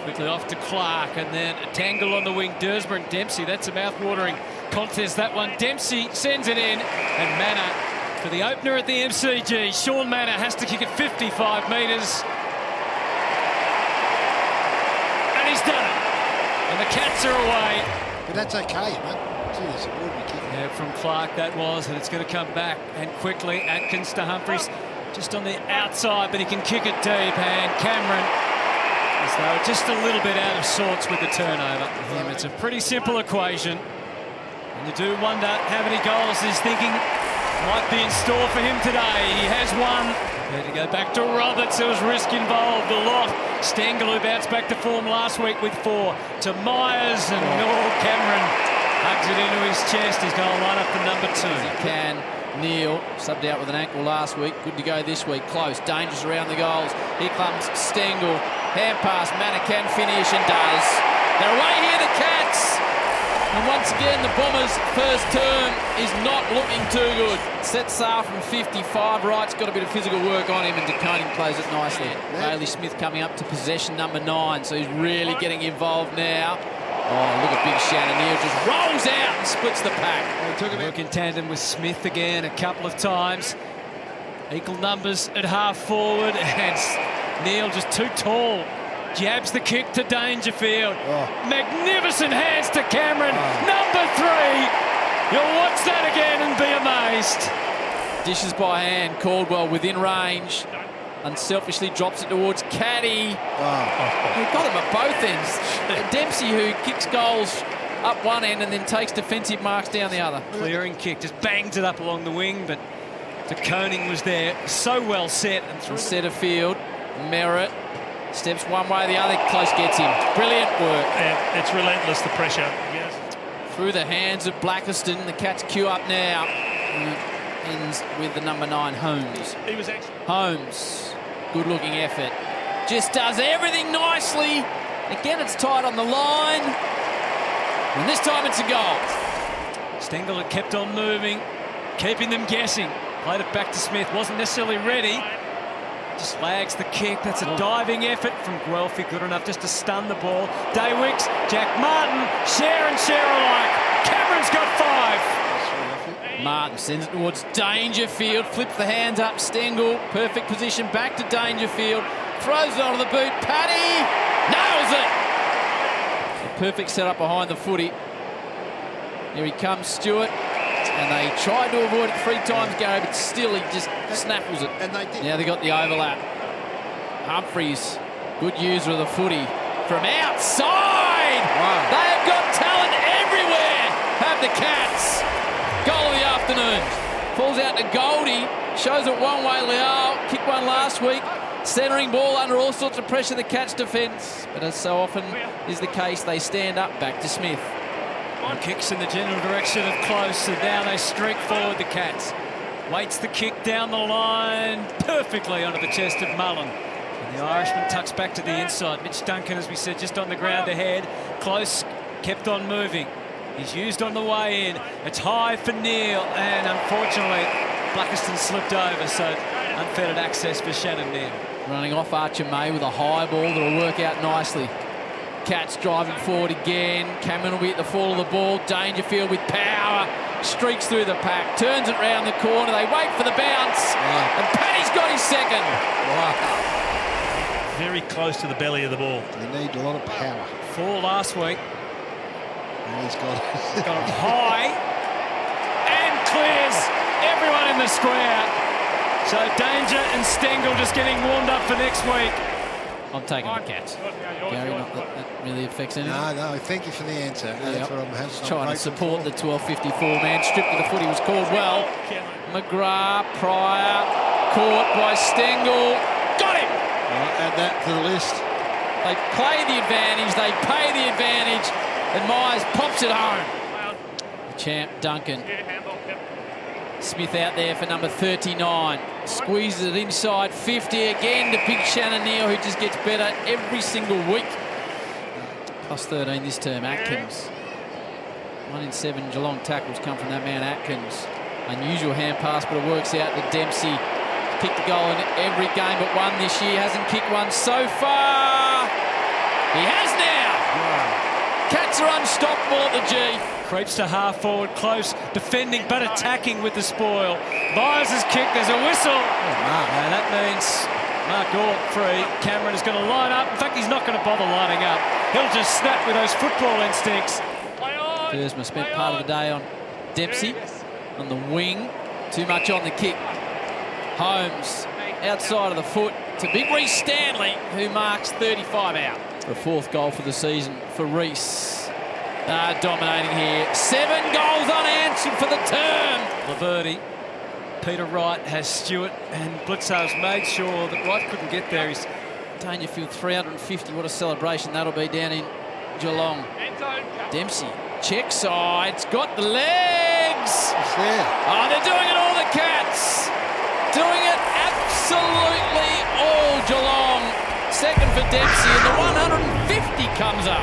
Quickly off to Clark, and then a tangle on the wing. Dersmer and Dempsey. That's a mouth-watering contest, that one. Dempsey sends it in, and Manor for the opener at the MCG. Sean Manor has to kick it 55 metres. And he's done it. And the Cats are away. But that's okay, mate. Gee, that's an ordinary kick. Yeah, from Clark that was, and it's going to come back. And quickly, Atkins to Humphries. Just on the outside, but he can kick it deep. And Cameron, as though just a little bit out of sorts with the turnover. It's a pretty simple equation. And you do wonder how many goals he's thinking might be in store for him today. He has one. Had to go back to Roberts. There was risk involved a lot. Stengel, who bounced back to form last week with 4, to Myers, and Cameron hugs it into his chest. He's going to line up for number 2. He can. Neil subbed out with an ankle last week. Good to go this week. Close. Dangerous around the goals. Here comes Stengel. Hand pass. Manor can finish and does. They're away here, the Cats. And once again, the Bombers' first term is not looking too good. Set sail from 55. Wright's got a bit of physical work on him, and DeConing plays it nicely. Bailey Smith coming up to possession number 9, so he's really getting involved now. Oh, look at big Shannon Neal, just rolls out and splits the pack. Work in tandem with Smith again a couple of times. Equal numbers at half forward, and Neal just too tall. Jabs the kick to Dangerfield. Magnificent hands to Cameron. Number 3. You'll watch that again and be amazed. Dishes by hand. Caldwell within range. Unselfishly drops it towards Caddy. He got him at both ends. Dempsey, who kicks goals up one end and then takes defensive marks down the other. Clearing kick, just bangs it up along the wing, but DeConing was there, so well set. And through centre field, Merritt steps one way or the other, close gets him. Brilliant work. Yeah, it's relentless, the pressure. Yes. Through the hands of Blackiston, the Cats queue up now. Ends with the number 9, Holmes. He was actually... Holmes, good-looking effort. Just does everything nicely. Again, it's tight on the line. And this time it's a goal. Stengel had kept on moving, keeping them guessing. Played it back to Smith, wasn't necessarily ready. Just lags the kick. That's a diving effort from Guelphy, good enough just to stun the ball. Daywicks, Jack Martin, share alike. Cameron's got 5. Martin sends it towards Dangerfield, flips the hands up. Stengel, perfect position, back to Dangerfield, throws it onto the boot. Paddy nails it. A perfect setup behind the footy. Here he comes, Stewart. And they tried to avoid it 3 times, Gary, but still he just snaffles it. And they did. Now they got the overlap. Humphries, good user of the footy from outside. Wow. They have got talent everywhere, have the Cats. Goal of the afternoon. Falls out to Goldie, shows it one way. Leal kicked one last week. Centering ball under all sorts of pressure, the Cats defence. But as so often is the case, they stand up. Back to Smith. Kicks in the general direction of Close, and now they streak forward, the Cats. Waits the kick down the line perfectly onto the chest of Mullen. And the Irishman tucks back to the inside. Mitch Duncan, as we said, just on the ground ahead. Close kept on moving. He's used on the way in. It's high for Neal, and unfortunately, Blackiston slipped over, so unfettered access for Shannon Neal. Running off Archer May with a high ball that'll work out nicely. Cats driving forward again. Cameron will be at the fall of the ball. Dangerfield with power. Streaks through the pack. Turns it round the corner. They wait for the bounce. Wow. And Paddy's got his second. Wow. Very close to the belly of the ball. They need a lot of power. 4 last week. And he's got it high. And clears everyone in the square. So Danger and Stengel just getting warmed up for next week. I'm taking the Cats. Gary, not that really affects anything. No, thank you for the answer. That's what I'm trying to support the 12:54 man. Stripped of the footy was called well. McGrath, Pryor, caught by Stengel. Got him! Add that to the list. They play the advantage, they pay the advantage, and Myers pops it home. The champ, Duncan. Smith out there for number 39. Squeezes it inside 50 again to Big Shannon Neal, who just gets better every single week. Plus 13 this term, Atkins. 1 in 7 Geelong tackles come from that man, Atkins. Unusual hand pass, but it works out that Dempsey kicked the goal in every game but one this year. Hasn't kicked one so far. He has now. Cats are unstoppable at the G. Creeps to half forward, close, defending but attacking with the spoil. Myers' kick, there's a whistle. And that means Mark Gort free. Cameron is going to line up. In fact, he's not going to bother lining up. He'll just snap with those football instincts. Thursma spent part of the day on Dempsey on the wing. Too much on the kick. Holmes outside of the foot to big Reece Stanley, who marks 35 out. The 4th goal for the season for Reece. Dominating here. 7 goals unanswered for the term. Laverty, Peter Wright has Stewart, and Blitzar's made sure that Wright couldn't get there. He's Dangerfield 350. What a celebration that'll be down in Geelong. Dempsey, check side. It's got the legs. It's there. Oh, they're doing it all, the Cats. Doing it absolutely all, Geelong. Second for Dempsey, and the 150 comes up.